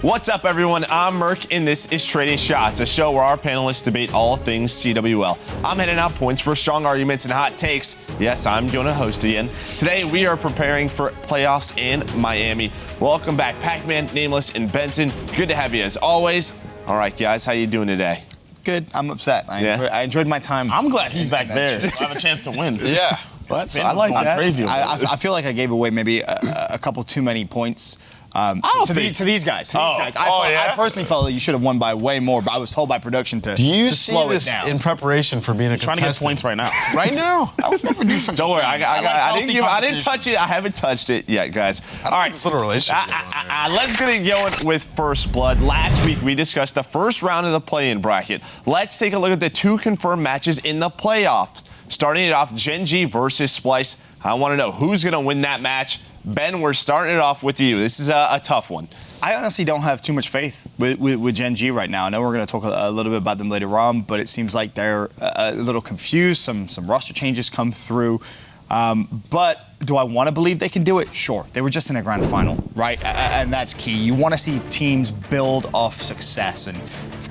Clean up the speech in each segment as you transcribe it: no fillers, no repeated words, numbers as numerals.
What's up, everyone? I'm Merk, and this is Trading Shots, a show where our panelists debate all things CWL. I'm handing out points for strong arguments and hot takes. Yes, I'm going to host again. Today, we are preparing for playoffs in Miami. Welcome back, Pacman, Nameless, and Benson. Good to have you as always. All right, guys, how you doing today? Good. I'm upset. I enjoyed my time. I'm glad he's back there. So I have a chance to win. Yeah. I like that. Crazy I feel like I gave away maybe a couple too many points to these guys. I personally felt that you should have won by way more, but I was told by production to Do you to see slow this it down. in preparation for being a Trying contestant? to get points right now. Right now? I would never do something. Don't worry, I didn't touch touch it. I haven't touched it yet, guys. All right, This little relationship. let's get it going with First Blood. Last week, we discussed the first round of the play-in bracket. Let's take a look at the two confirmed matches in the playoffs. Starting it off, Gen.G versus Splice. I want to know who's going to win that match. Ben, we're starting it off with you. This is a tough one. I honestly don't have too much faith with Gen.G right now. I know we're going to talk a little bit about them later on, but it seems like they're a little confused. Some roster changes come through. But do I want to believe they can do it? Sure. They were just in a grand final, right? And that's key. You want to see teams build off success, and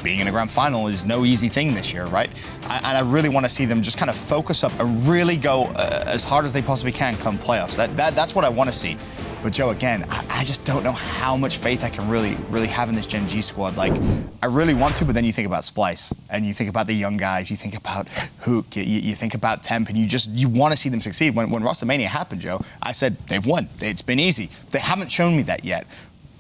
being in a grand final is no easy thing this year, right? And I really want to see them just kind of focus up and really go as hard as they possibly can come playoffs. That's what I want to see. But Joe, again, I just don't know how much faith I can really have in this Gen.G squad. Like, I really want to, but then you think about Splice, and you think about the young guys, you think about Hook, you think about Temp, and you want to see them succeed. When WrestleMania happened, Joe, I said, they've won. It's been easy. They haven't shown me that yet.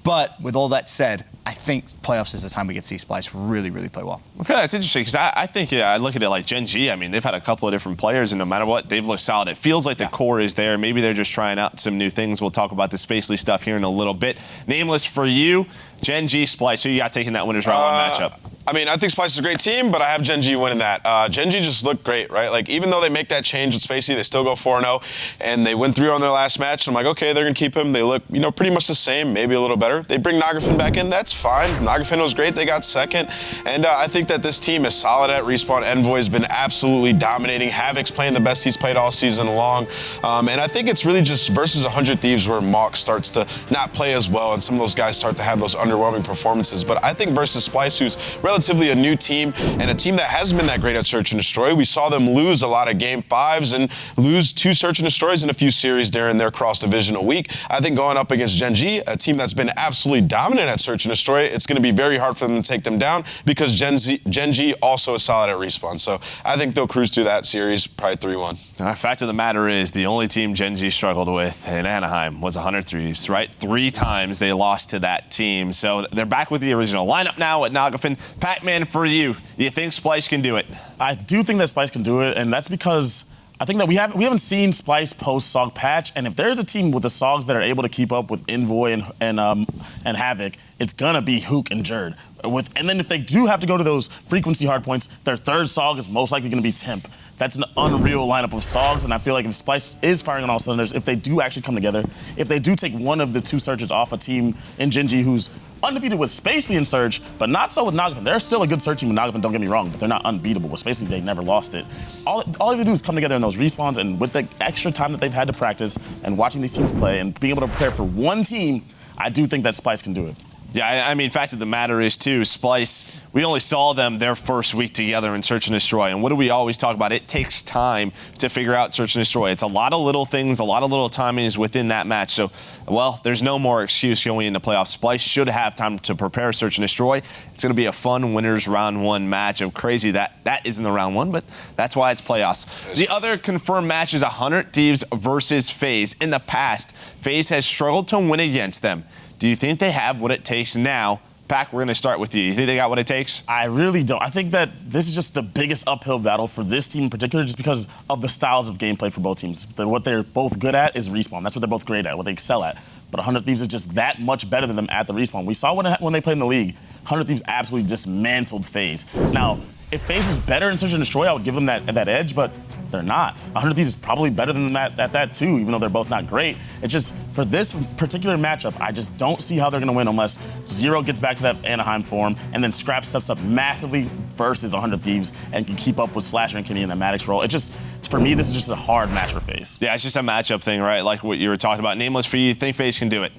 But with all that said, I think playoffs is the time we get to see Splice really play well. Okay, that's interesting, because I think, I look at it like Gen.G. I mean, they've had a couple of different players, and no matter what, they've looked solid. It feels like the core is there. Maybe they're just trying out some new things. We'll talk about the Spacely stuff here in a little bit. Nameless, for you, Gen.G, Splice, who you got taking that winners round one matchup? I mean, I think Splice is a great team, but I have Gen.G winning that. Gen.G just looked great, right? Like, even though they make that change with Spacey, they still go 4-0, and they win 3 on their last match. I'm like, okay, they're going to keep him. They look, pretty much the same, maybe a little better. They bring Nagafin back in. That's fine. Nagafin was great. They got second. And I think that this team is solid at Respawn. Envoy's been absolutely dominating. Havoc's playing the best he's played all season long. And I think it's really just versus 100 Thieves where Mawk starts to not play as well, and some of those guys start to have those underwhelming performances. But I think versus Splice, who's relatively a new team, and a team that hasn't been that great at Search and Destroy. We saw them lose a lot of Game 5s and lose 2 Search and Destroys in a few series during their cross-divisional week. I think going up against Gen.G, a team that's been absolutely dominant at Search and Destroy, it's going to be very hard for them to take them down because Gen.G also is solid at Respawn. So I think they'll cruise through that series, probably 3-1. The fact of the matter is the only team Gen.G struggled with in Anaheim was 100 Thieves, right? 3 times they lost to that team. So they're back with the original lineup now at Nagafin. Pacman, for you think Splice can do it? I do think that Splice can do it, and that's because I think that we haven't seen Splice post-SOG patch, and if there's a team with the SOGs that are able to keep up with Envoy and Havoc, it's gonna be Hook and Jerd. And then if they do have to go to those frequency hard points, their third SOG is most likely gonna be Temp. That's an unreal lineup of SOGs, and I feel like if Splice is firing on all cylinders, if they do actually come together, if they do take one of the 2 Surges off a team in Gen.G who's undefeated with Spacely and Surge, but not so with Nagafin. They're still a good Surge team with Nagafin, don't get me wrong, but they're not unbeatable. With Spacely, they never lost it. All you have to do is come together in those respawns, and with the extra time that they've had to practice and watching these teams play and being able to prepare for one team, I do think that Splice can do it. Yeah, I mean, fact of the matter is, too, Splice, we only saw them their first week together in Search and Destroy. And what do we always talk about? It takes time to figure out Search and Destroy. It's a lot of little things, a lot of little timings within that match. So, well, there's no more excuse going into playoffs. Splice should have time to prepare Search and Destroy. It's going to be a fun winners round 1 match. I'm crazy that isn't the round 1, but that's why it's playoffs. The other confirmed match is 100 Thieves versus FaZe. In the past, FaZe has struggled to win against them. Do you think they have what it takes now? Pac, we're going to start with you. You think they got what it takes? I really don't. I think that this is just the biggest uphill battle for this team in particular just because of the styles of gameplay for both teams. What they're both good at is Respawn. That's what they're both great at, what they excel at. But 100 Thieves is just that much better than them at the Respawn. We saw when they played in the league, 100 Thieves absolutely dismantled FaZe. Now, if FaZe was better in Search and Destroy, I would give them that edge, but they're not. 100 Thieves is probably better than that at that too, even though they're both not great. It's just, for this particular matchup, I just don't see how they're gonna win unless Zero gets back to that Anaheim form, and then Scrap steps up massively versus 100 Thieves and can keep up with Slasher and Kenny in the Maddox role. It just, for me, this is just a hard match for FaZe. Yeah, it's just a matchup thing, right? Like what you were talking about. Nameless, for you think FaZe can do it?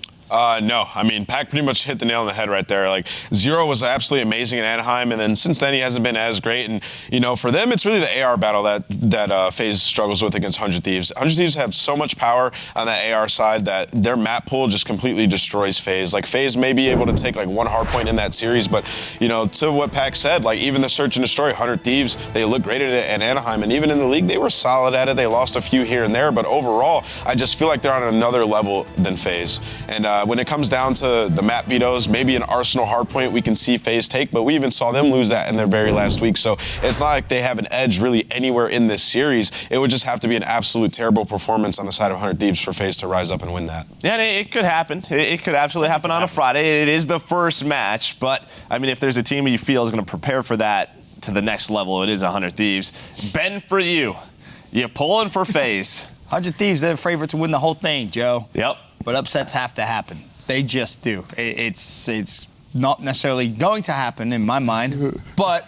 No, I mean, Pac pretty much hit the nail on the head right there. Like, Zero was absolutely amazing in Anaheim, and then since then he hasn't been as great. And, you know, for them, it's really the AR battle that FaZe struggles with against 100 Thieves. 100 Thieves have so much power on that AR side that their map pool just completely destroys FaZe. Like, FaZe may be able to take, like, one hard point in that series, but, you know, to what Pac said, like, even the Search and Destroy, 100 Thieves, they look great at it in Anaheim, and even in the league, they were solid at it. They lost a few here and there, but overall, I just feel like they're on another level than FaZe. And when it comes down to the map vetoes, maybe an Arsenal hardpoint we can see FaZe take, but we even saw them lose that in their very last week. So it's not like they have an edge really anywhere in this series. It would just have to be an absolute terrible performance on the side of 100 Thieves for FaZe to rise up and win that. Yeah, it could happen. It could absolutely happen on a Friday. It is the first match, but I mean, if there's a team you feel is going to prepare for that to the next level, it is 100 Thieves. Ben, for you pulling for FaZe. 100 Thieves, they're the favorite to win the whole thing, Joe. Yep. But upsets have to happen. They just do. It's not necessarily going to happen in my mind, but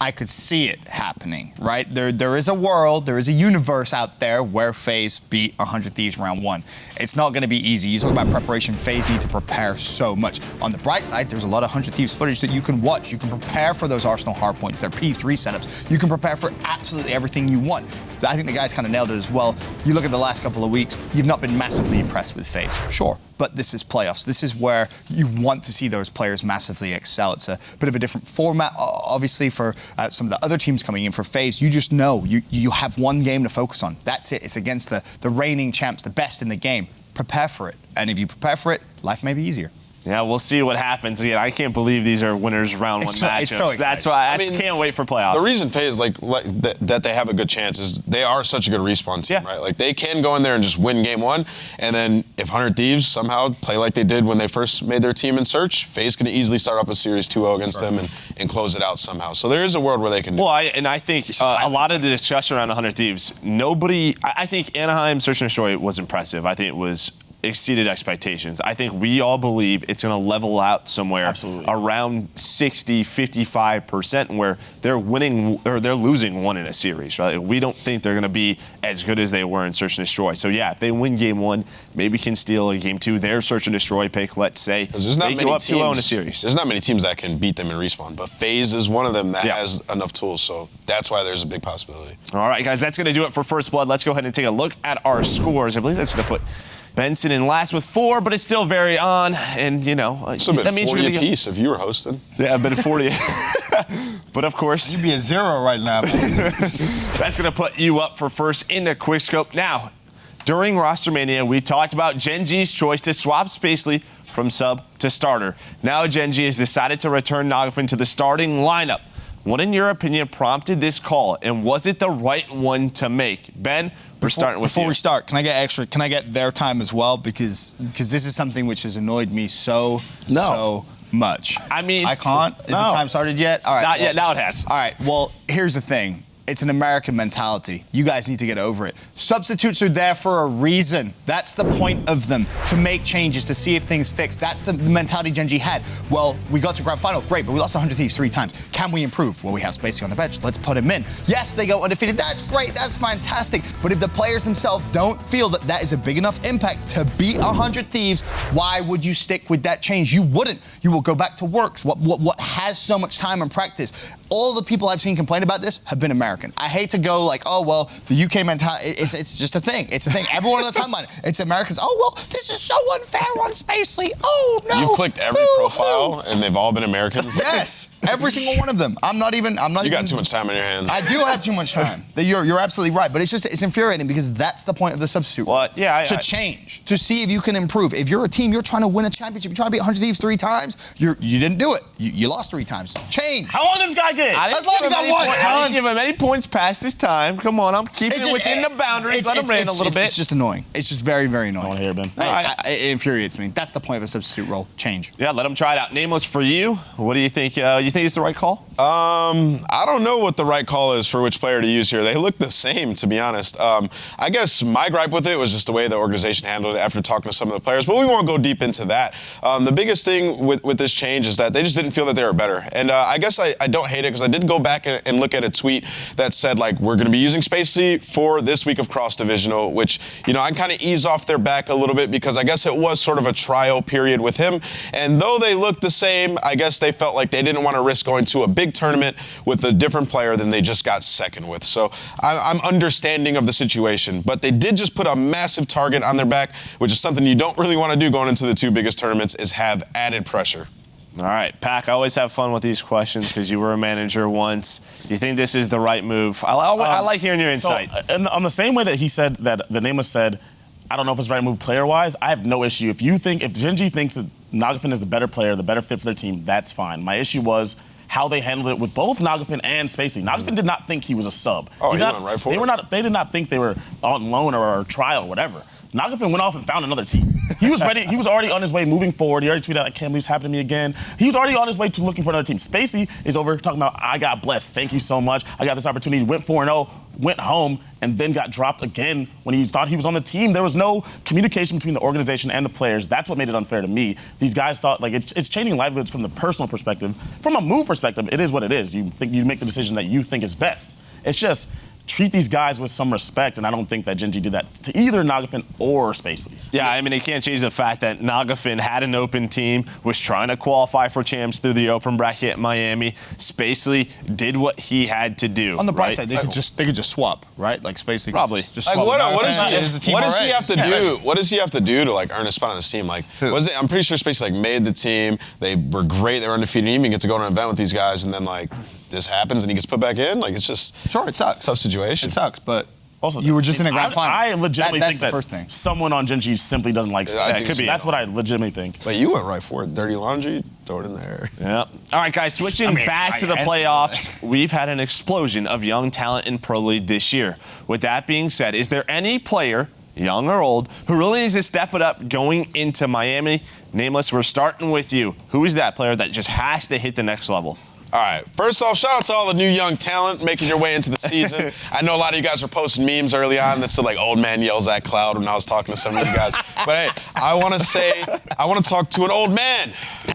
I could see it happening, right? There is a world, there is a universe out there where FaZe beat 100 Thieves round one. It's not going to be easy. You talk about preparation, FaZe need to prepare so much. On the bright side, there's a lot of 100 Thieves footage that you can watch. You can prepare for those Arsenal hardpoints, their P3 setups. You can prepare for absolutely everything you want. I think the guys kind of nailed it as well. You look at the last couple of weeks, you've not been massively impressed with FaZe. Sure. But this is playoffs. This is where you want to see those players massively excel. It's a bit of a different format, obviously, for some of the other teams coming in for FaZe. You just know you have one game to focus on. That's it. It's against the reigning champs, the best in the game. Prepare for it. And if you prepare for it, life may be easier. Yeah, we'll see what happens. Again, I can't believe these are winners round one matchups. It's so That's why I just can't wait for playoffs. The reason FaZe that they have a good chance is they are such a good respawn team, right? Like they can go in there and just win game one, and then if 100 Thieves somehow play like they did when they first made their team in Search, FaZe can easily start up a series 2-0 against them and close it out somehow. So there is a world where they can do it. I think a lot of the discussion around 100 Thieves, I think Anaheim Search and Destroy was impressive. I think it was exceeded expectations. I think we all believe it's going to level out somewhere around 60, 55%, where they're winning or they're losing one in a series, right? We don't think they're going to be as good as they were in Search and Destroy. So yeah, if they win game one, maybe can steal a game two. Their Search and Destroy pick, let's say, they go up 2-0 in a series. There's not many teams that can beat them in respawn, but FaZe is one of them that has enough tools. So that's why there's a big possibility. All right, guys, that's going to do it for First Blood. Let's go ahead and take a look at our scores. I believe that's going to put Benson in last with 4, but it's still very on. And, you know, so that means 40 apiece if you were hosting. Yeah, I've been 40. But, of course, you'd be a 0 right now. That's going to put you up for first in the Quickscope. Now, during Roster Mania, we talked about Gen.G's choice to swap Spacely from sub to starter. Now Gen.G has decided to return Nogafin to the starting lineup. What, in your opinion, prompted this call, and was it the right one to make? Ben, we're starting with you. Before we start, can I get their time as well? Because this is something which has annoyed me so much. I mean, I can't. Is the time started yet? All right. Not yet. Now it has. All right. Well, here's the thing. It's an American mentality. You guys need to get over it. Substitutes are there for a reason. That's the point of them, to make changes, to see if things fix. That's the mentality Gen.G had. Well, we got to grand final, great, but we lost 100 Thieves 3 times. Can we improve? Well, we have Spacey on the bench. Let's put him in. Yes, they go undefeated. That's great. That's fantastic. But if the players themselves don't feel that that is a big enough impact to beat 100 Thieves, why would you stick with that change? You wouldn't. You will go back to works. What has so much time and practice? All the people I've seen complain about this have been American. I hate to go like, oh, well, the UK mentality, it's just a thing. It's a thing. Everyone on the timeline, it's Americans. Oh, well, this is so unfair on Spacely. Oh, no. You've clicked every profile, and they've all been Americans? Yes, every single one of them. You got too much time on your hands. I do have too much time. You're absolutely right. But it's infuriating because that's the point of the substitute. Well, yeah. To change, to see if you can improve. If you're a team, you're trying to win a championship, you're trying to beat 100 Thieves 3 times, you didn't do it. You lost 3 times. Change. How long does this guy get? As long as I want. I didn't give him any points past his time. Come on, I'm keeping it within the boundaries. Let him rain a little bit. It's just annoying. It's just very, very annoying. I want to hear it, Ben. It infuriates me. That's the point of a substitute role. Change. Yeah, let him try it out. Nameless, for you, what do you think? You think it's the right call? I don't know what the right call is for which player to use here. They look the same, to be honest. I guess my gripe with it was just the way the organization handled it after talking to some of the players, but we won't go deep into that. The biggest thing with this change is that they just didn't feel that they were better. And I guess I don't hate it because I did go back and look at a tweet that said, like, we're going to be using Spacey for this week of cross-divisional, which, you know, I kind of ease off their back a little bit because I guess it was sort of a trial period with him. And though they looked the same, I guess they felt like they didn't want to risk going to a big tournament with a different player than they just got second with. So I'm understanding of the situation. But they did just put a massive target on their back, which is something you don't really want to do going into the two biggest tournaments, is have added pressure. All right, Pac, I always have fun with these questions because you were a manager once. Do you think this is the right move? I like hearing your insight. So, and on the same way that he said that the Nameless said, I don't know if it's the right move player-wise, I have no issue. If Gen.G thinks that Nagafin is the better player, the better fit for their team, that's fine. My issue was how they handled it with both Nagafin and Spacey. Nagafin did not think he was a sub. Oh, he went right for it. They did not think they were on loan or trial or whatever. Nagafin went off and found another team. He was ready. He was already on his way moving forward. He already tweeted out, I can't believe it's happened to me again. He was already on his way to looking for another team. Spacey is over talking about, I got blessed. Thank you so much. I got this opportunity. Went 4-0, went home, and then got dropped again when he thought he was on the team. There was no communication between the organization and the players. That's what made it unfair to me. These guys thought, like, it's changing livelihoods from the personal perspective. From a move perspective, it is what it is. You make the decision that you think is best. It's just, treat these guys with some respect, and I don't think that Gen.G did that to either Nagafin or Spacey. Yeah, I mean, it can't change the fact that Nagafin had an open team, was trying to qualify for champs through the open bracket in Miami. Spacey did what he had to do. On the bright right? side, they could just swap, right? Like Spacey Probably. just Like, swap. what does he have to Yeah. do? What does he have to do to, like, earn a spot on this team? Like, I'm pretty sure Spacey, like, made the team. They were great. They were undefeated. He even get to go to an event with these guys, and then, like, this happens and he gets put back in. Like, it's just Sure, it sucks. Tough situation. It sucks, but Also, you were just in a grand final. I legitimately That's think the that first thing. someone on Gen.G simply doesn't like I Spacey. think so. That's what I legitimately think. But you went right for it. Dirty laundry, throw it in there. Yeah. All right, guys, switching back to the playoffs, we've had an explosion of young talent in Pro League this year. With that being said, is there any player, young or old, who really needs to step it up going into Miami? Nameless, we're starting with you. Who is that player that just has to hit the next level? All right. First off, shout out to all the new young talent making your way into the season. I know a lot of you guys were posting memes early on that said, like, old man yells at cloud when I was talking to some of you guys. But hey, I want to talk to an old man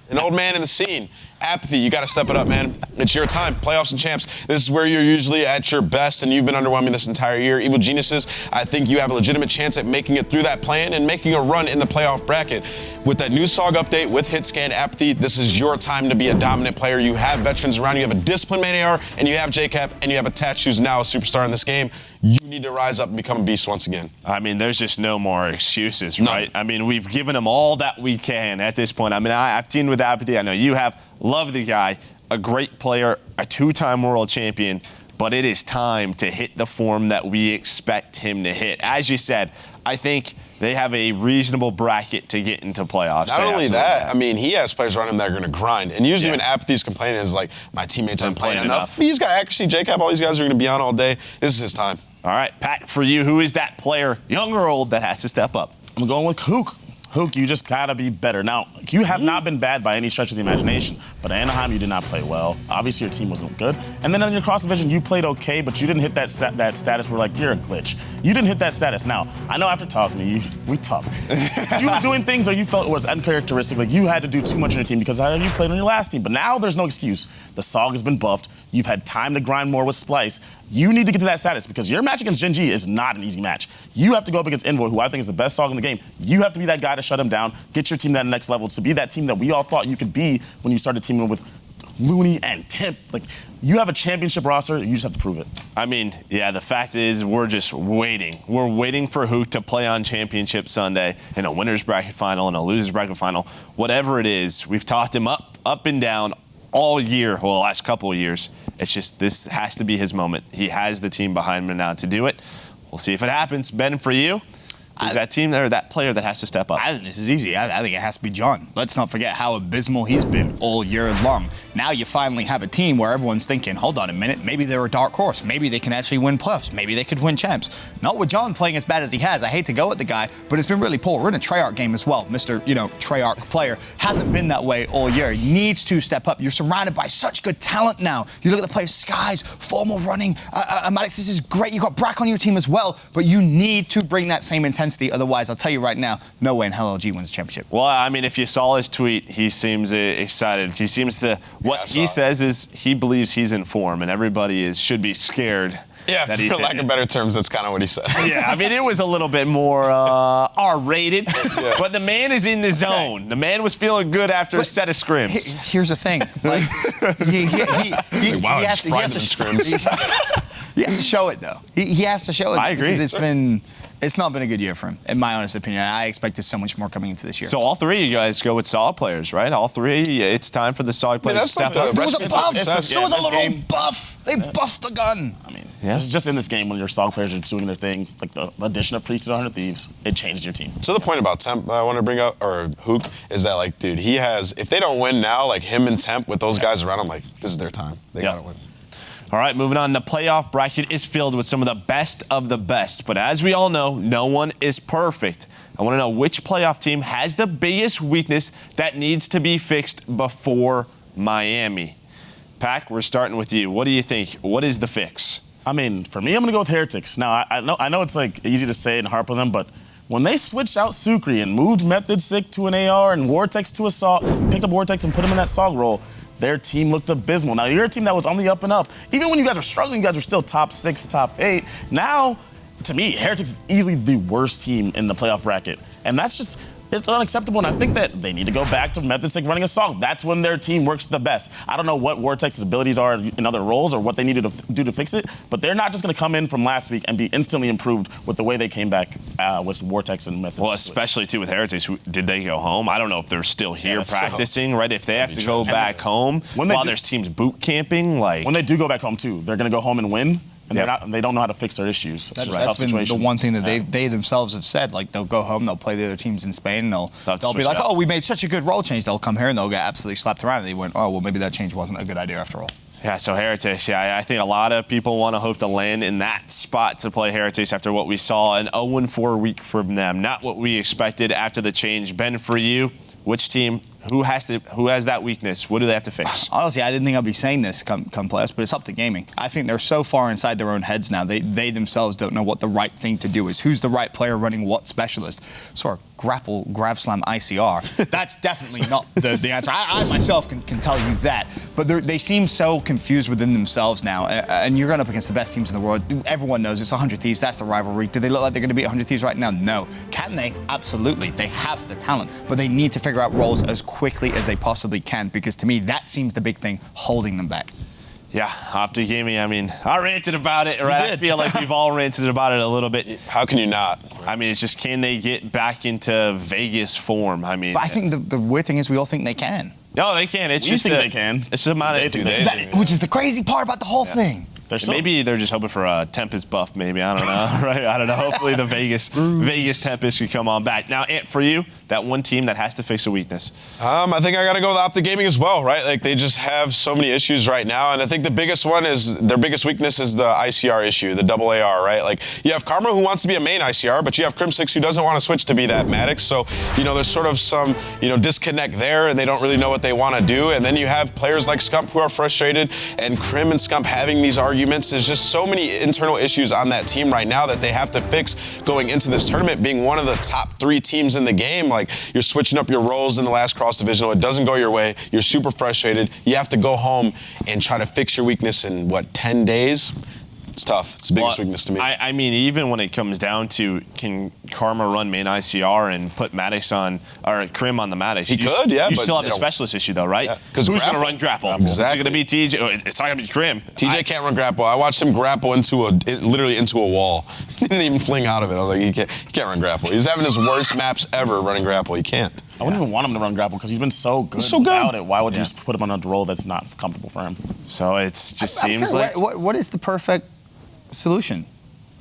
in the scene. Apathy, you got to step it up, man. It's your time. Playoffs and champs. This is where you're usually at your best, and you've been underwhelming this entire year. Evil Geniuses, I think you have a legitimate chance at making it through that plan and making a run in the playoff bracket. With that new SOG update, with Hitscan, Apathy, this is your time to be a dominant player. You have veterans around you. You have a disciplined man AR, and you have JCap, and you have a Tatch who's now a superstar in this game. You need to rise up and become a beast once again. I mean, there's just no more excuses, None. right? I mean, we've given them all that we can at this point. I mean, I've teamed with Apathy. I know you have. Love the guy. A great player, a two-time world champion. But it is time to hit the form that we expect him to hit. As you said, I think they have a reasonable bracket to get into playoffs. Not only that, I mean, he has players around him that are going to grind. And usually when Apathy's complaining is like, my teammates aren't playing enough. He's got accuracy, JCap, all these guys are going to be on all day. This is his time. All right, Pat, for you, who is that player, young or old, that has to step up? I'm going with Hook. Hook, you just gotta be better. Now, you have not been bad by any stretch of the imagination, but at Anaheim, you did not play well. Obviously, your team wasn't good. And then in your cross division, you played okay, but you didn't hit that status where, like, you're a glitch. You didn't hit that status. Now, I know after talking to you, we talked. You were doing things that you felt was uncharacteristic, like you had to do too much on your team because how you played on your last team. But now there's no excuse. The SOG has been buffed. You've had time to grind more with Splice. You need to get to that status because your match against Gen.G is not an easy match. You have to go up against Envoy, who I think is the best SOG in the game. You have to be that guy to shut him down, get your team to that next level, to be that team that we all thought you could be when you started teaming with Looney and Temp. Like, you have a championship roster, you just have to prove it. I mean, yeah, the fact is we're just waiting. We're waiting for Hook to play on Championship Sunday in a winner's bracket final, in a loser's bracket final, whatever it is. We've talked him up and down all year, well, the last couple of years. It's just this has to be his moment. He has the team behind him now to do it. We'll see if it happens. Ben, for you, is that team there, that player that has to step up? I think this is easy. I think it has to be John. Let's not forget how abysmal he's been all year long. Now you finally have a team where everyone's thinking, hold on a minute, maybe they're a dark horse. Maybe they can actually win playoffs. Maybe they could win champs. Not with John playing as bad as he has. I hate to go at the guy, but it's been really poor. We're in a Treyarch game as well. Mr. Treyarch player hasn't been that way all year. He needs to step up. You're surrounded by such good talent now. You look at the players, Skies, Formal running, Maddox, this is great. You got Brack on your team as well, but you need to bring that same intensity intensity. Otherwise, I'll tell you right now, no way in hell LG wins the championship. Well, I mean, if you saw his tweet, he seems excited. He seems to, what he says is he believes he's in form, and everybody should be scared. Yeah, that he's for lack of better terms, that's kind of what he said. Yeah, I mean, it was a little bit more R-rated, but the man is in the zone. Okay. The man was feeling good after a set of scrims. Here's the thing. Like, he has to show it, though. He has to show it. I agree. Because it's not been a good year for him, in my honest opinion. I expected so much more coming into this year. So all three of you guys go with solid players, right? All three, it's time for the solid players to step up. There was a buff. There was a little buff. They buffed the gun. I mean, it's just in this game when your solid players are doing their thing, like the addition of Priest to 100 Thieves, it changed your team. So the point about Temp I want to bring up, or Hook, is that, like, dude, he has, if they don't win now, like him and Temp with those guys around, I'm like, this is their time. They got to win. All right, moving on. The playoff bracket is filled with some of the best. But as we all know, no one is perfect. I want to know which playoff team has the biggest weakness that needs to be fixed before Miami. Pac, we're starting with you. What do you think? What is the fix? I mean, for me, I'm going to go with Heretics. Now, I know it's like easy to say and harp on them, but when they switched out Sukri and moved Method Sick to an AR and Vortex to a SOG, picked up Vortex and put him in that SOG role, their team looked abysmal. Now, you're a team that was on the up and up. Even when you guys were struggling, you guys were still top 6, top 8. Now, to me, Heretics is easily the worst team in the playoff bracket. And that's just, it's unacceptable. And I think that they need to go back to Method Sick running a SOG. That's when their team works the best. I don't know what Vortex's abilities are in other roles or what they needed to do to fix it, but they're not just going to come in from last week and be instantly improved with the way they came back with Vortex and Method. Well, especially, too, with Heretics. Did they go home? I don't know if they're still here practicing, right? If they have to go back home while there's teams boot camping, like... When they do go back home, too, they're going to go home and win. And they don't know how to fix their issues. That's been the one thing that they themselves have said. Like, they'll go home, they'll play the other teams in Spain, and they'll be like, oh, we made such a good role change. They'll come here and they'll get absolutely slapped around. And they went, oh, well, maybe that change wasn't a good idea after all. Yeah, so Heretics, I think a lot of people want to hope to land in that spot to play Heretics after what we saw, an 0-4 week from them. Not what we expected after the change. Ben, for you, which team, who has that weakness? What do they have to fix? Honestly, I didn't think I'd be saying this come playoffs, but it's up to gaming. I think they're so far inside their own heads now. They themselves don't know what the right thing to do is. Who's the right player running what specialist? Sort of grapple, grav slam, ICR. That's definitely not the answer. I myself can tell you that. But they seem so confused within themselves now. And you're going up against the best teams in the world. Everyone knows it's 100 Thieves. That's the rivalry. Do they look like they're going to beat 100 Thieves right now? No. Can they? Absolutely. They have the talent. But they need to figure out roles as quickly as they possibly can, because to me, that seems the big thing holding them back. Yeah, ASTRO Gaming, I mean, I ranted about it, right? I feel like we've all ranted about it a little bit. How can you not? I mean, it's just, can they get back into Vegas form? I mean, but I think the weird thing is we all think they can. No, they can. It's just they can. It's just a matter of which is the crazy part about the whole thing. Maybe they're just hoping for a Tempest buff, maybe. I don't know, right? I don't know. Hopefully the Vegas Tempest can come on back. Now, Ant, for you, that one team that has to fix a weakness. I think I got to go with ASTRO Gaming as well, right? Like, they just have so many issues right now, and I think the biggest one is, their biggest weakness is the ICR issue, the double AR, right? Like, you have Karma, who wants to be a main ICR, but you have Crim6, who doesn't want to switch to be that Maddox. So, there's sort of some, disconnect there, and they don't really know what they want to do. And then you have players like Scump who are frustrated, and Crim and Scump having these arguments. There's just so many internal issues on that team right now that they have to fix going into this tournament, being one of the top 3 teams in the game. Like, you're switching up your roles in the last cross-divisional. It doesn't go your way. You're super frustrated. You have to go home and try to fix your weakness in, 10 days? It's tough. It's the biggest weakness to me. I mean, even when it comes down to, can Karma run main ICR and put Maddox on, or Crim on the Maddox? He could, yeah. You still have the specialist issue, though, right? Because who's going to run grapple? Exactly. Is it going to be TJ? It's not going to be Crim. TJ can't run grapple. I watched him grapple literally into a wall. He didn't even fling out of it. I was like, he can't run grapple. He's having his worst maps ever running grapple. He can't. I wouldn't even want him to run grapple because he's been so good without it. Why would you just put him on a role that's not comfortable for him? So it just seems like... What is the perfect solution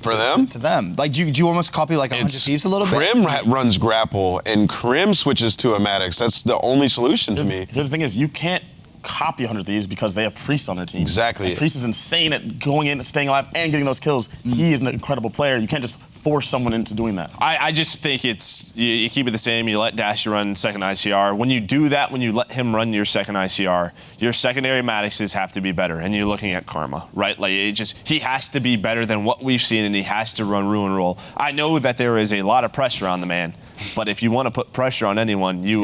for them? To them, like, do you almost copy like 100 Thieves a little bit? Crim runs grapple, and Crim switches to a Maddox. That's the only solution to me. The thing is, you can't copy 100 Thieves because they have Priest on their team. Exactly. And Priest is insane at going in, staying alive, and getting those kills. He is an incredible player. You can't just force someone into doing that. I just think it's, you keep it the same. You let Dasher run second ICR. When you do that, when you let him run your second ICR, your secondary Maddoxes have to be better. And you're looking at Karma, right? Like, he has to be better than what we've seen, and he has to run Ruin Roll. I know that there is a lot of pressure on the man, but if you want to put pressure on anyone, you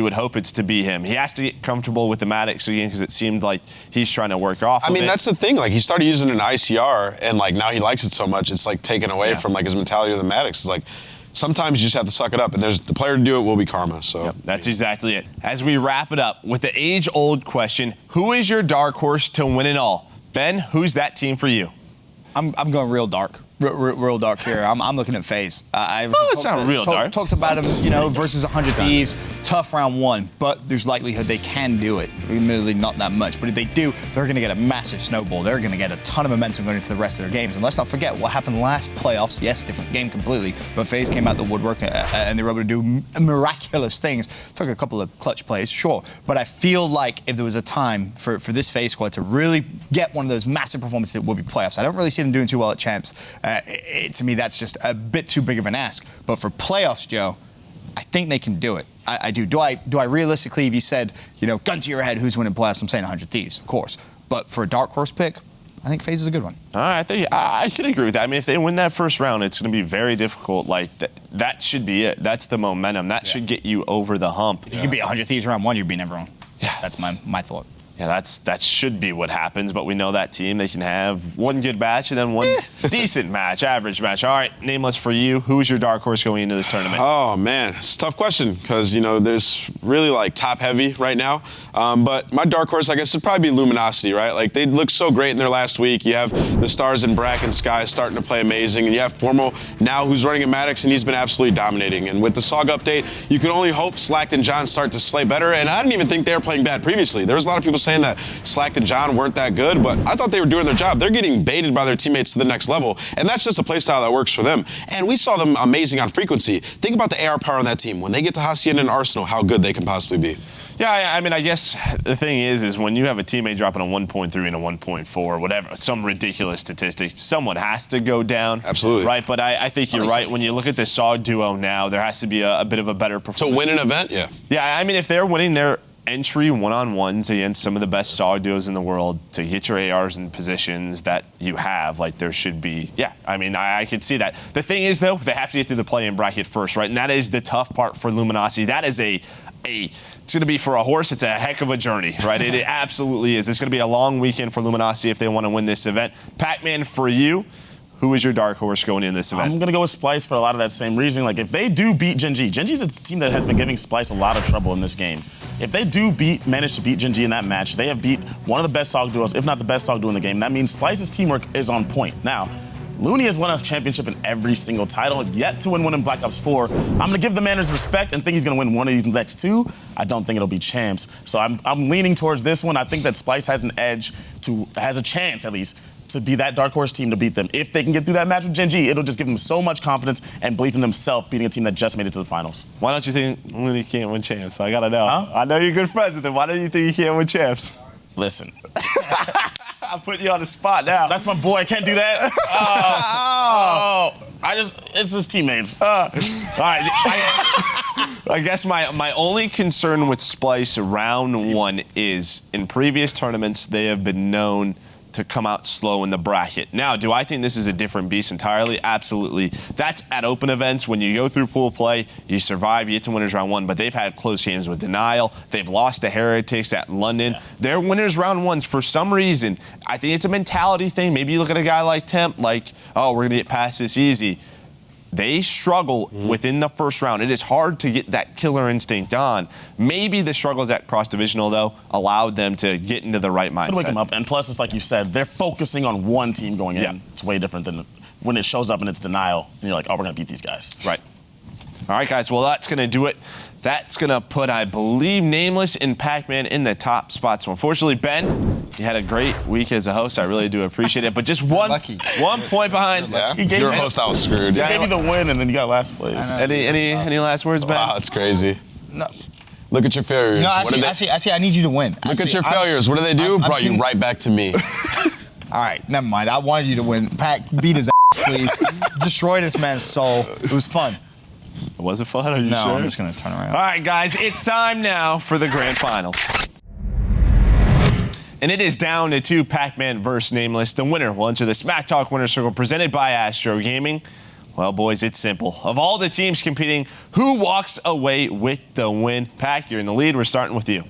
would hope it's to be him. He has to get comfortable with the Maddox again, because it seemed like he's trying to work off of it. That's the thing. Like, he started using an ICR, and like now he likes it so much, it's like taken away from like his mentality of the Maddox. It's like sometimes you just have to suck it up, and there's the player to do it will be Karma. So that's exactly it. As we wrap it up with the age-old question, who is your dark horse to win it all? Ben, who's that team for you? I'm going real dark. Real dark here. I'm looking at FaZe. It's not real dark. Talked about him, versus 100 Thieves. Tough round one, but there's likelihood they can do it. Admittedly, not that much, but if they do, they're going to get a massive snowball. They're going to get a ton of momentum going into the rest of their games. And let's not forget what happened last playoffs. Yes, different game completely, but FaZe came out the woodwork and they were able to do miraculous things. Took a couple of clutch plays, sure, but I feel like if there was a time for this FaZe squad to really get one of those massive performances, it would be playoffs. I don't really see them doing too well at champs. To me, that's just a bit too big of an ask. But for playoffs, Joe, I think they can do it. I do. Do I realistically, if you said, gun to your head, who's winning playoffs? I'm saying 100 Thieves, of course. But for a dark horse pick, I think FaZe is a good one. All right, I could agree with that. I mean, if they win that first round, it's going to be very difficult. Like, that should be it. That's the momentum. That should get you over the hump. If you can beat 100 Thieves round one, you're beating everyone. Yeah. That's my thought. Yeah, that should be what happens, but we know that team, they can have one good match and then one decent match, average match. All right, Nameless, for you, who's your dark horse going into this tournament? Oh, man, it's a tough question because, there's really, like, top-heavy right now. But my dark horse, I guess, would probably be Luminosity, right? Like, they looked so great in their last week. You have the Stars and Brack and Sky starting to play amazing, and you have Formal now who's running at Maddox, and he's been absolutely dominating. And with the SOG update, you can only hope Slacked and John start to slay better, and I didn't even think they were playing bad previously. There was a lot of people saying that Slacked and John weren't that good, but I thought they were doing their job. They're getting baited by their teammates to the next level, and that's just a playstyle that works for them. And we saw them amazing on frequency. Think about the AR power on that team. When they get to Hacienda and Arsenal, how good they can possibly be. Yeah, I mean, I guess the thing is when you have a teammate dropping a 1.3 and a 1.4, whatever, some ridiculous statistic, someone has to go down. Absolutely. Right, but I think you're right. When you look at the SOG duo now, there has to be a bit of a better performance. To win an event, yeah. Yeah, I mean, if they're winning their entry one-on-ones against some of the best SOG duos in the world to get your ARs in positions that you have, like there should be, I mean, I could see that. The thing is, though, they have to get through the play-in bracket first, right? And that is the tough part for Luminosity. That is it's going to be for a horse, it's a heck of a journey, right? It absolutely is. It's going to be a long weekend for Luminosity if they want to win this event. Pacman, for you, who is your dark horse going in this event? I'm going to go with Splice for a lot of that same reason. Like, if they do beat Gen.G, Gen.G's a team that has been giving Splice a lot of trouble in this game. If they do manage to beat Gen.G in that match, they have beat one of the best SOG duos, if not the best SOG duo in the game. That means Splice's teamwork is on point. Now, Looney has won a championship in every single title, yet to win one in Black Ops 4. I'm going to give the man his respect and think he's going to win one of these next two. I don't think it'll be champs. So I'm leaning towards this one. I think that Splice has an edge, has a chance at least, to be that dark horse team to beat them. If they can get through that match with Gen.G, it'll just give them so much confidence and belief in themselves beating a team that just made it to the finals. Why don't you think Looney can't win champs? I got to know. Huh? I know you're good friends with him. Why don't you think he can't win champs? Listen. I'm putting you on the spot now. That's my boy. I can't do that. It's his teammates. All right. I guess my only concern with Splice round one is in previous tournaments, they have been known to come out slow in the bracket. Now, do I think this is a different beast entirely? Absolutely. That's at open events. When you go through pool play, you survive, you get to winners round one, but they've had close games with Denial. They've lost to Heretics at London. Yeah. They're winners round ones for some reason. I think it's a mentality thing. Maybe you look at a guy like Temp, like, oh, we're going to get past this easy. They struggle within the first round. It is hard to get that killer instinct on. Maybe the struggles at cross-divisional, though, allowed them to get into the right mindset. Wake them up. And plus, it's like you said, they're focusing on one team going in. Yeah. It's way different than when it shows up and it's Denial, and you're like, oh, we're going to beat these guys. Right. All right, guys, well, that's going to do it. That's going to put, I believe, Nameless and Pacman in the top spots. So unfortunately, Ben, you had a great week as a host. I really do appreciate it. But just one point behind. Yeah. If you're a host, I was screwed. He gave you the win, and then you got last place. Any last words, Ben? Wow, it's crazy. No. Look at your failures. No, actually, I need you to win. Look at your failures. What do they do? Brought you right back to me. All right, never mind. I wanted you to win. Pac, beat his ass, please. Destroy this man's soul. It was fun. Was it fun? Are you No, sure? I'm just going to turn around. All right, guys, it's time now for the grand finals. And it is down to 2, Pacman versus Nameless. The winner will enter the Smack Talk Winner Circle presented by ASTRO Gaming. Well, boys, it's simple. Of all the teams competing, who walks away with the win? Pac, you're in the lead. We're starting with you.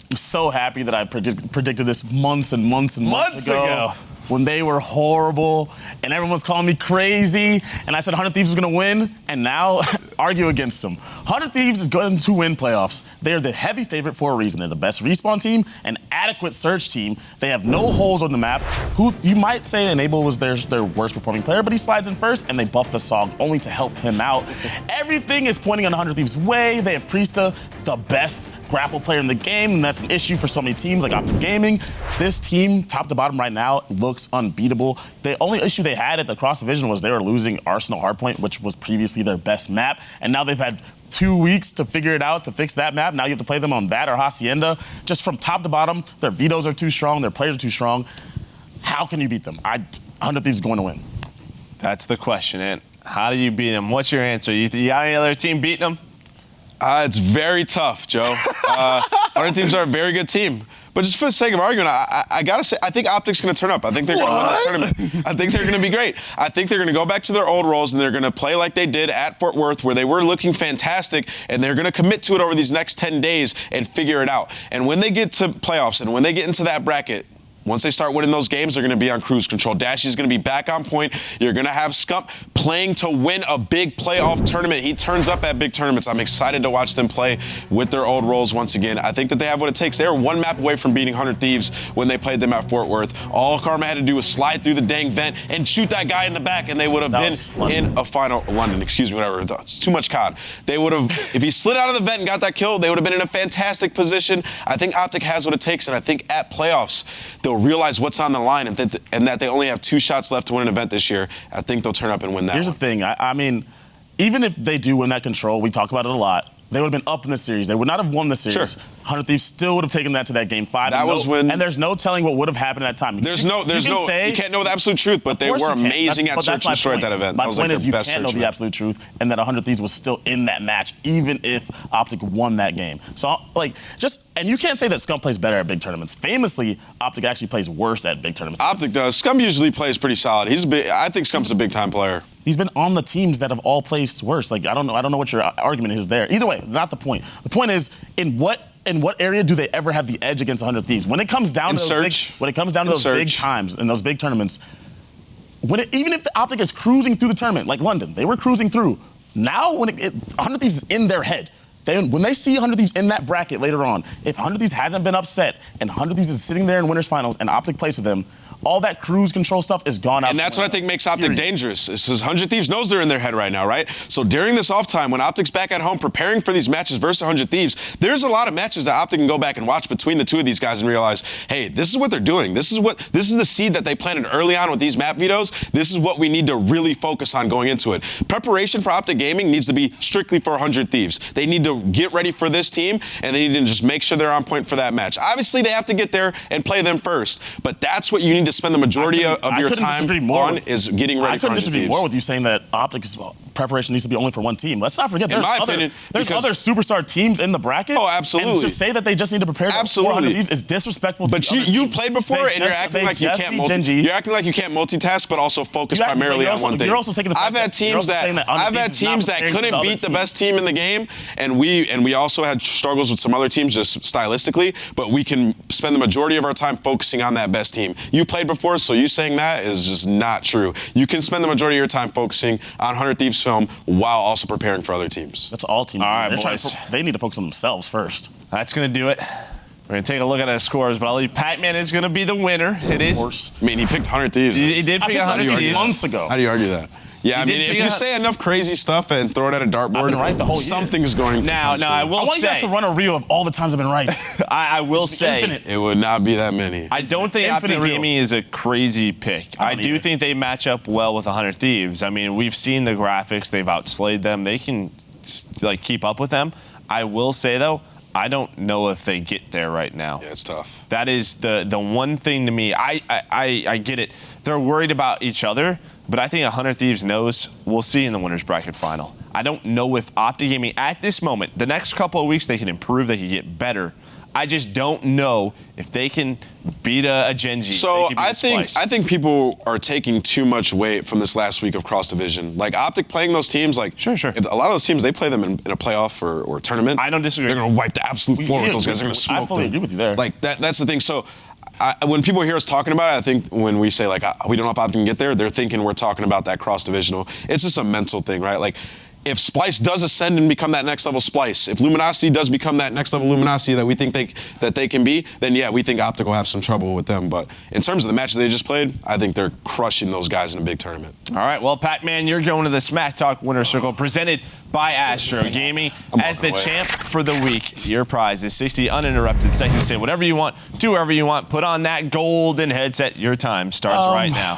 I'm so happy that I predicted this months and months ago. When they were horrible and everyone was calling me crazy and I said 100 Thieves was going to win and now argue against them. 100 Thieves is going to win playoffs. They are the heavy favorite for a reason. They're the best respawn team, an adequate search team. They have no holes on the map. Who you might say Enable was their worst performing player, but he slides in first and they buff the Sog only to help him out. Everything is pointing on 100 Thieves' way. They have Priesta, the best grapple player in the game, and that's an issue for so many teams like ASTRO Gaming. This team, top to bottom right now, looks unbeatable. The only issue they had at the cross division was they were losing Arsenal Hardpoint, which was previously their best map, and now they've had 2 weeks to figure it out to fix that map. Now you have to play them on that or Hacienda. Just from top to bottom, their vetoes are too strong, their players are too strong. How can you beat them? 100 Thieves is going to win. That's the question, and how do you beat them? What's your answer? You got any other team beating them? It's very tough, Joe. 100 Thieves are a very good team. But just for the sake of argument, I gotta say, I think Optic's gonna turn up. I think they're gonna win this tournament. I think they're gonna be great. I think they're gonna go back to their old roles and they're gonna play like they did at Fort Worth, where they were looking fantastic, and they're gonna commit to it over these next 10 days and figure it out. And when they get to playoffs and when they get into that bracket, once they start winning those games, they're going to be on cruise control. Dashy's going to be back on point. You're going to have Scump playing to win a big playoff tournament. He turns up at big tournaments. I'm excited to watch them play with their old roles once again. I think that they have what it takes. They were one map away from beating 100 Thieves when they played them at Fort Worth. All Karma had to do was slide through the dang vent and shoot that guy in the back, and they would have been in a final. London, excuse me, whatever. It's too much COD. They would have, if he slid out of the vent and got that kill, they would have been in a fantastic position. I think Optic has what it takes, and I think at playoffs, they'll realize what's on the line and that they only have 2 shots left to win an event this year. I think they'll turn up and win that. Here's the thing. I mean, even if they do win that control, we talk about it a lot, they would have been up in the series. They would not have won the series. Sure. 100 Thieves still would have taken that to that game 5. And there's no telling what would have happened at that time. You can't know the absolute truth, but they were amazing at search and destroy at that event. My point is you can't know the absolute truth, and that 100 Thieves was still in that match, even if Optic won that game. So, and you can't say that Scump plays better at big tournaments. Famously, Optic actually plays worse at big tournaments. Optic does. Scump usually plays pretty solid. I think Scump's a big time player. He's been on the teams that have all placed worse. I don't know what your argument is there. Either way, not the point. The point is, in what area do they ever have the edge against 100 Thieves? When it comes down to those big times and those big tournaments, even if the Optic is cruising through the tournament, like London, they were cruising through. Now, 100 Thieves is in their head. When they see 100 Thieves in that bracket later on, if 100 Thieves hasn't been upset and 100 Thieves is sitting there in winners finals and Optic plays with them, all that cruise control stuff is gone out. And that's what I think makes Optic dangerous. This is 100 Thieves knows they're in their head right now, right? So during this off time, when Optic's back at home preparing for these matches versus 100 Thieves, there's a lot of matches that Optic can go back and watch between the two of these guys and realize, hey, this is what they're doing. This is the seed that they planted early on with these map vetoes. This is what we need to really focus on going into it. Preparation for Optic Gaming needs to be strictly for 100 Thieves. They need to get ready for this team, and they need to just make sure they're on point for that match. Obviously, they have to get there and play them first, but that's what you need to spend the majority of your time on is getting ready for 100 Thieves. I couldn't disagree more with you saying that Optic's preparation needs to be only for one team. Let's not forget there's other superstar teams in the bracket. Oh, absolutely. And to say that they just need to prepare for 100 Thieves is disrespectful but to the other you teams. played before and you're acting like you can't you're acting like you can't multitask but also focus primarily on one thing. You're also taking the I've had teams that couldn't beat the best team in the game, and we also had struggles with some other teams just stylistically, but we can spend the majority of our time focusing on that best team. You played before, so you saying that is just not true. You can spend the majority of your time focusing on 100 Thieves film while also preparing for other teams. That's all teams do. All right, boys. They need to focus on themselves first. That's going to do it. We're going to take a look at our scores, but I'll leave Pacman is going to be the winner. It is. Of course. I mean, he picked 100 Thieves. He did pick 100 Thieves months ago. How do you argue that? Yeah, I mean, if you say enough crazy stuff and throw it at a dartboard, right the whole year. Something's going to Now, I will say. I want you guys to run a reel of all the times I've been right. I will say. Infinite. It would not be that many. I don't think Optic Gaming is a crazy pick. I do think they match up well with 100 Thieves. I mean, we've seen the graphics. They've outslayed them. They can, keep up with them. I will say, though, I don't know if they get there right now. Yeah, it's tough. That is the one thing to me. I get it. They're worried about each other. But I think 100 Thieves knows we'll see in the winner's bracket final. I don't know if ASTRO Gaming at this moment, the next couple of weeks, they can improve, they can get better. I just don't know if they can beat a Genji. So I think people are taking too much weight from this last week of cross division. Like Optic playing those teams, like sure. If a lot of those teams they play them in a playoff or a tournament. I don't disagree. They're gonna wipe the absolute floor with those guys. They're gonna smoke them. I fully agree with you there. Like that's the thing. So when people hear us talking about it, I think when we say like we don't know if Optic can get there, they're thinking we're talking about that cross divisional. It's just a mental thing, right? Like. If Splice does ascend and become that next level Splice, if Luminosity does become that next level Luminosity that we think they can be, then yeah, we think Optic will have some trouble with them. But in terms of the matches they just played, I think they're crushing those guys in a big tournament. All right, well, Pacman, you're going to the Smack Talk Winner Circle presented by ASTRO Gaming. As the champ for the week, your prize is 60 uninterrupted seconds. Say whatever you want, do whatever you want, put on that golden headset. Your time starts right now.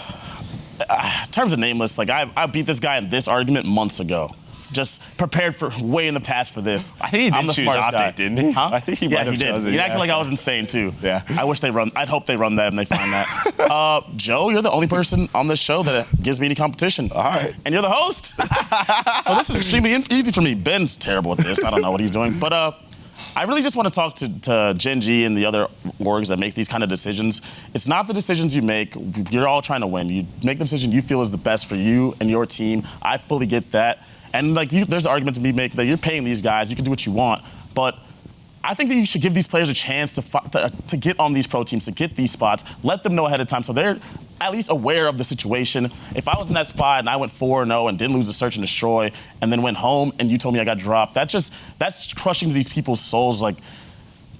In terms of Nameless, like I beat this guy in this argument months ago. Just prepared for way in the past for this. I think he did choose Optic, didn't he? Huh? I think he might have did. chosen. He acted like I was insane too. Yeah. I'd hope they run that and they find that. Joe, you're the only person on this show that gives me any competition. All right. And you're the host. So this is extremely easy for me. Ben's terrible at this. I don't know what he's doing. But I really just want to talk to Gen.G and the other orgs that make these kind of decisions. It's not the decisions you make. You're all trying to win. You make the decision you feel is the best for you and your team. I fully get that. And like there's an argument to be made that you're paying these guys, you can do what you want, but I think that you should give these players a chance to get on these pro teams, to get these spots, let them know ahead of time so they're at least aware of the situation. If I was in that spot and I went 4-0 and didn't lose a search and destroy and then went home and you told me I got dropped, that's crushing to these people's souls. Like,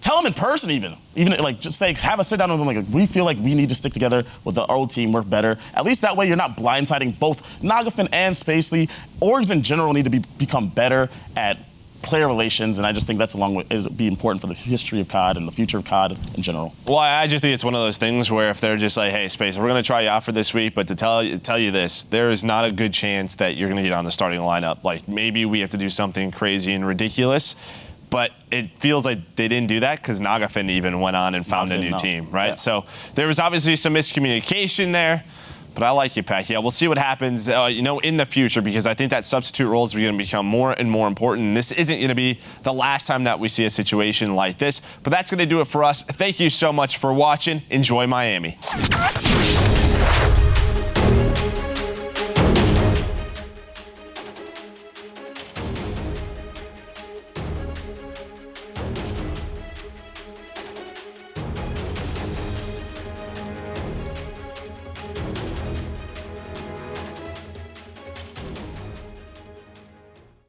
tell them in person even like just say, have a sit down with them. Like, we feel like we need to stick together with the old team, work better. At least that way you're not blindsiding both Nagafin and Spacely. Orgs in general need to become better at player relations, and I just think that's be important for the history of COD and the future of COD in general. Well, I just think it's one of those things where if they're just like, hey, Space, we're going to try you out for this week, but to tell you this, there is not a good chance that you're going to get on the starting lineup. Like, maybe we have to do something crazy and ridiculous. But it feels like they didn't do that because Nagafin even went on and found a new team, right? Yeah. So there was obviously some miscommunication there. But I like you, Pac. Yeah, we'll see what happens, in the future, because I think that substitute roles are going to become more and more important. And this isn't going to be the last time that we see a situation like this. But that's going to do it for us. Thank you so much for watching. Enjoy Miami.